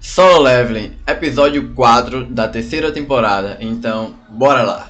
Solo Leveling, episódio 4 da terceira temporada, então bora lá!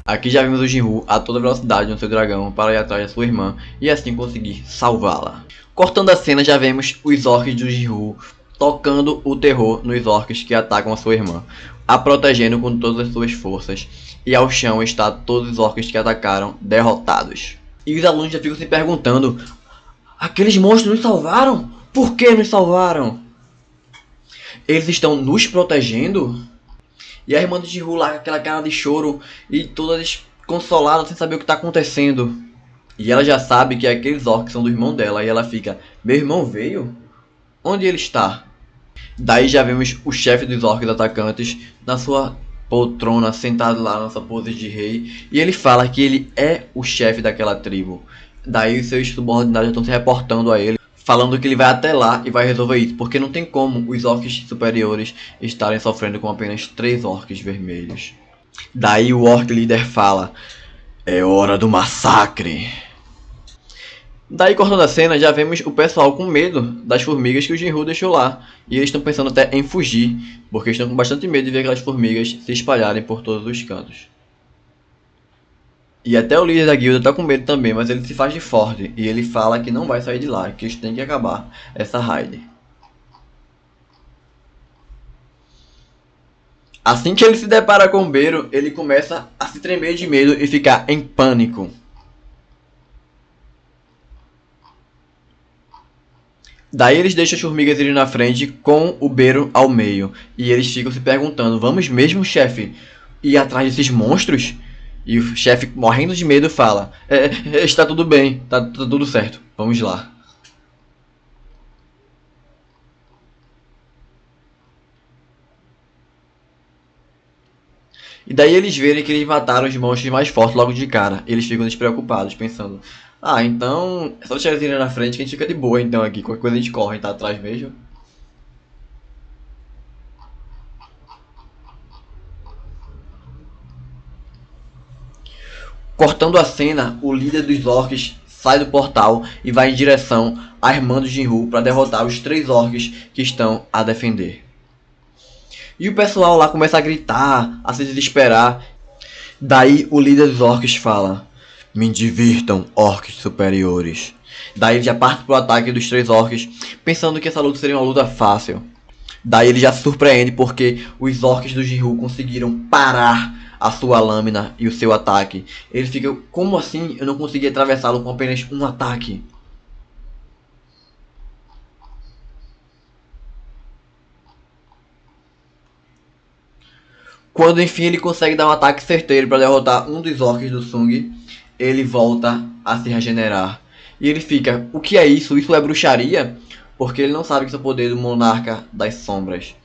Aqui já vimos o Jinwoo a toda velocidade no seu dragão para ir atrás da sua irmã e assim conseguir salvá-la. Cortando a cena, já vemos os orcs do Jinwoo tocando o terror nos orcs que atacam a sua irmã, a protegendo com todas as suas forças, e ao chão está todos os orcs que atacaram derrotados. E os alunos já ficam se perguntando: aqueles monstros nos salvaram? Por que nos salvaram? Eles estão nos protegendo? E a irmã de Jinwoo lá com aquela cara de choro e toda desconsolada sem saber o que está acontecendo. E ela já sabe que aqueles orcs são do irmão dela e ela fica: meu irmão veio? Onde ele está? Daí já vemos o chefe dos orcs atacantes na sua poltrona, sentado lá na sua pose de rei, e ele fala que ele é o chefe daquela tribo. Daí os seus subordinados estão se reportando a ele, falando que ele vai até lá e vai resolver isso, porque não tem como os orcs superiores estarem sofrendo com apenas 3 orcs vermelhos. Daí o orc líder fala: é hora do massacre. Daí, cortando a cena, já vemos o pessoal com medo das formigas que o Jinwoo deixou lá. E eles estão pensando até em fugir, porque estão com bastante medo de ver aquelas formigas se espalharem por todos os cantos. E até o líder da guilda está com medo também, mas ele se faz de forte. E ele fala que não vai sair de lá, que eles têm que acabar essa raid. Assim que ele se depara com o Beiro, ele começa a se tremer de medo e ficar em pânico. Daí eles deixam as formigas irem na frente com o Beiro ao meio. E eles ficam se perguntando: vamos mesmo, chefe, ir atrás desses monstros? E o chefe, morrendo de medo, fala: está tudo bem, tá tudo certo, vamos lá. E daí eles verem que eles mataram os monstros mais fortes logo de cara. Eles ficam despreocupados, pensando: ah, então é só deixar eles irem na frente que a gente fica de boa então aqui. Qualquer coisa a gente corre, tá atrás mesmo. Cortando a cena, o líder dos orcs sai do portal e vai em direção à irmã do Jinwoo para derrotar os 3 orcs que estão a defender. E o pessoal lá começa a gritar, a se desesperar. Daí o líder dos orcs fala: me divirtam, orcs superiores. Daí ele já parte pro ataque dos 3 orcs, pensando que essa luta seria uma luta fácil. Daí ele já se surpreende porque os orcs do Jinwoo conseguiram parar a sua lâmina e o seu ataque. Ele fica: como assim eu não consegui atravessá-lo com apenas um ataque? Quando enfim ele consegue dar um ataque certeiro para derrotar um dos orcs do Sung, ele volta a se regenerar. E ele fica: o que é isso? Isso é bruxaria? Porque ele não sabe que isso é o poder do monarca das sombras.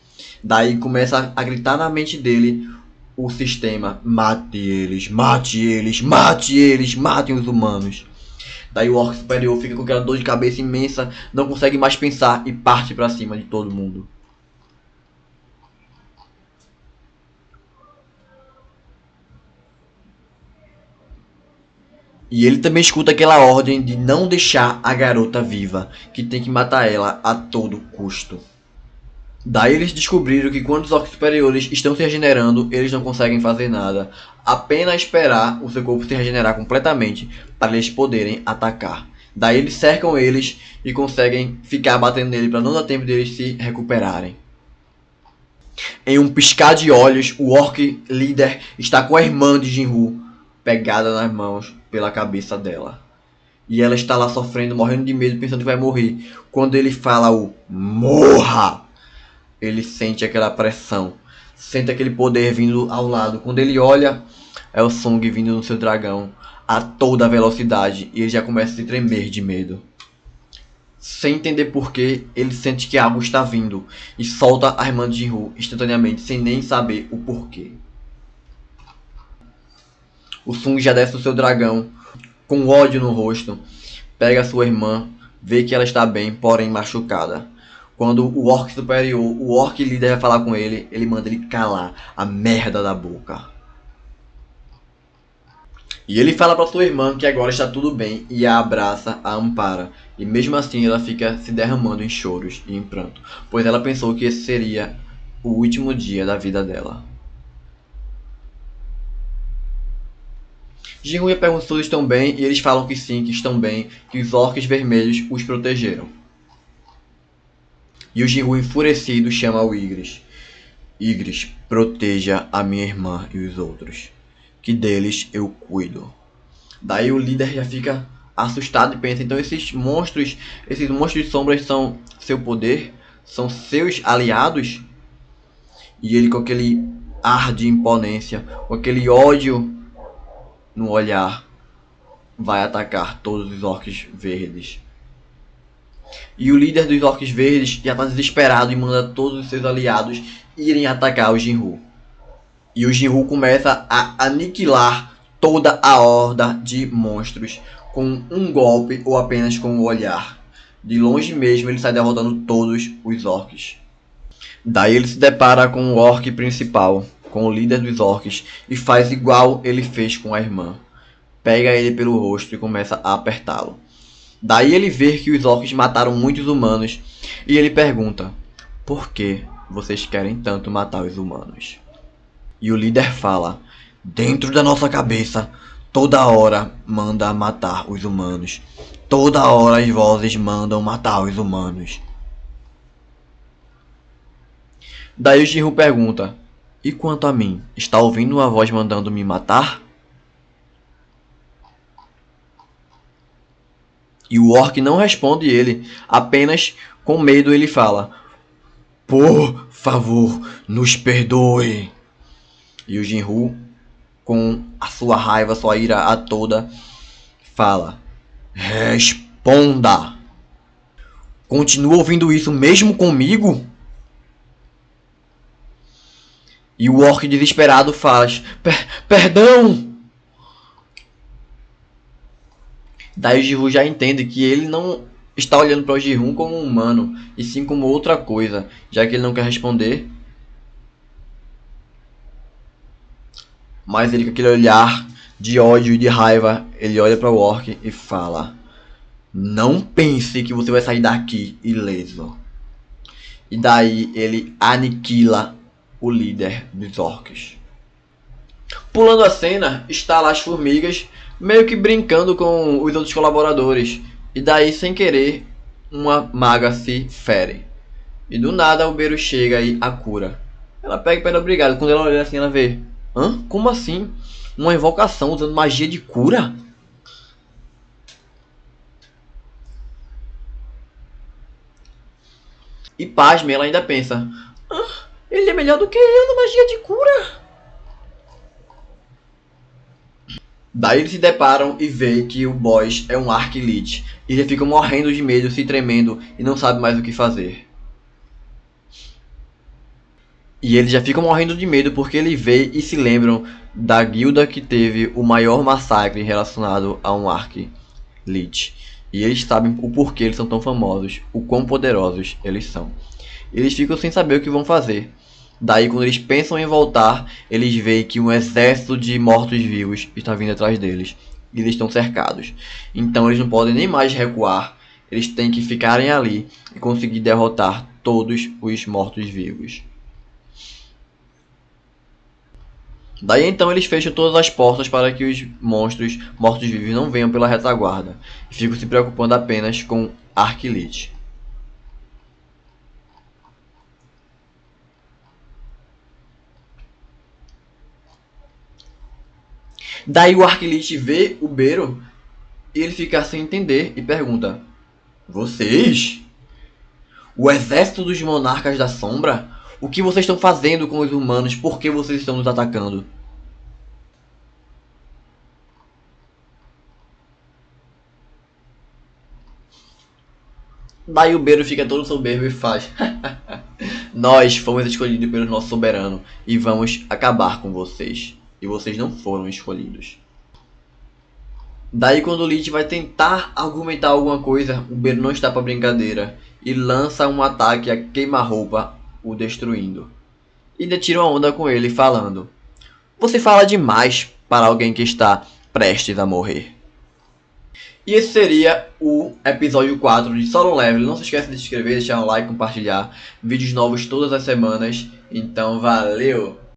Daí começa a gritar na mente dele o sistema: mate eles, mate eles, mate eles, matem os humanos. Daí o orc superior fica com aquela dor de cabeça imensa, não consegue mais pensar e parte para cima de todo mundo. E ele também escuta aquela ordem de não deixar a garota viva, que tem que matar ela a todo custo. Daí eles descobriram que quando os orcs superiores estão se regenerando, eles não conseguem fazer nada, apenas esperar o seu corpo se regenerar completamente para eles poderem atacar. Daí eles cercam eles e conseguem ficar batendo nele para não dar tempo deles se recuperarem. Em um piscar de olhos, o orc líder está com a irmã de Jinwoo pegada nas mãos pela cabeça dela. E ela está lá sofrendo, morrendo de medo, pensando que vai morrer. Quando ele fala o morra, ele sente aquela pressão, sente aquele poder vindo ao lado. Quando ele olha, é o Sung vindo no seu dragão a toda velocidade e ele já começa a se tremer de medo. Sem entender porquê, ele sente que algo está vindo e solta a irmã de Jinwoo instantaneamente, sem nem saber o porquê. O Sung já desce do seu dragão, com ódio no rosto, pega a sua irmã, vê que ela está bem, porém machucada. Quando o orc superior, o orc líder vai falar com ele, ele manda ele calar a merda da boca. E ele fala para sua irmã que agora está tudo bem e a abraça, a ampara. E mesmo assim ela fica se derramando em choros e em pranto, pois ela pensou que esse seria o último dia da vida dela. Jinru e a pergunta se todos estão bem e eles falam que sim, que estão bem, que os orques vermelhos os protegeram. E o Jinru enfurecido chama o Ygritte. Ygritte, proteja a minha irmã e os outros, que deles eu cuido. Daí o líder já fica assustado e pensa, então esses monstros de sombras são seu poder? São seus aliados? E ele com aquele ar de imponência, com aquele ódio no olhar, vai atacar todos os orques verdes. E o líder dos orques verdes já está desesperado e manda todos os seus aliados irem atacar o Jinru. E o Jinru começa a aniquilar toda a horda de monstros com um golpe ou apenas com o olhar. De longe mesmo ele sai derrotando todos os orcs. Daí ele se depara com o orc principal, com o líder dos orcs, e faz igual ele fez com a irmã. Pega ele pelo rosto e começa a apertá-lo. Daí ele vê que os orcs mataram muitos humanos e ele pergunta: por que vocês querem tanto matar os humanos? E o líder fala: dentro da nossa cabeça, toda hora manda matar os humanos. Toda hora as vozes mandam matar os humanos. Daí o Jinru pergunta: e quanto a mim, está ouvindo uma voz mandando me matar? E o orc não responde ele, apenas com medo ele fala: por favor, nos perdoe. E o Jinru, com a sua raiva, sua ira a toda, fala: responda! Continua ouvindo isso mesmo comigo? E o orc desesperado faz: perdão! Daí o Jinru já entende que ele não está olhando para o Jinru como um humano, e sim como outra coisa, já que ele não quer responder. Mas ele, com aquele olhar de ódio e de raiva, ele olha para o orc e fala: não pense que você vai sair daqui ileso. E daí ele aniquila o líder dos orcs. Pulando a cena, está lá as formigas meio que brincando com os outros colaboradores. E daí, sem querer, uma maga se fere. E do nada o Beru chega e a cura. Ela pega e pede obrigado. Quando ela olha assim, ela vê: hã? Como assim? Uma invocação usando magia de cura? E pasme, ela ainda pensa: ele é melhor do que eu na magia de cura. Daí eles se deparam e veem que o boss é um Arc Elite. E já ficam morrendo de medo, se tremendo e não sabem mais o que fazer. E eles já ficam morrendo de medo porque eles veem e se lembram da guilda que teve o maior massacre relacionado a um Arc Elite. E eles sabem o porquê eles são tão famosos, o quão poderosos eles são. Eles ficam sem saber o que vão fazer. Daí, quando eles pensam em voltar, eles veem que um exército de mortos-vivos está vindo atrás deles. E eles estão cercados. Então eles não podem nem mais recuar. Eles têm que ficarem ali e conseguir derrotar todos os mortos-vivos. Daí então eles fecham todas as portas para que os monstros mortos-vivos não venham pela retaguarda. E ficam se preocupando apenas com Arc Elite. Daí o Arc Elite vê o Beru e ele fica sem entender e pergunta: vocês? O exército dos monarcas da sombra? O que vocês estão fazendo com os humanos? Por que vocês estão nos atacando? Daí o Beru fica todo soberbo e faz: nós fomos escolhidos pelo nosso soberano e vamos acabar com vocês. E vocês não foram escolhidos. Daí quando o Lich vai tentar argumentar alguma coisa, o Beru não está para brincadeira e lança um ataque a queima-roupa, o destruindo. E ainda tira uma onda com ele falando: você fala demais para alguém que está prestes a morrer. E esse seria o episódio 4 de Solo Leveling. Não se esqueça de se inscrever, deixar um like, compartilhar. Vídeos novos todas as semanas. Então valeu!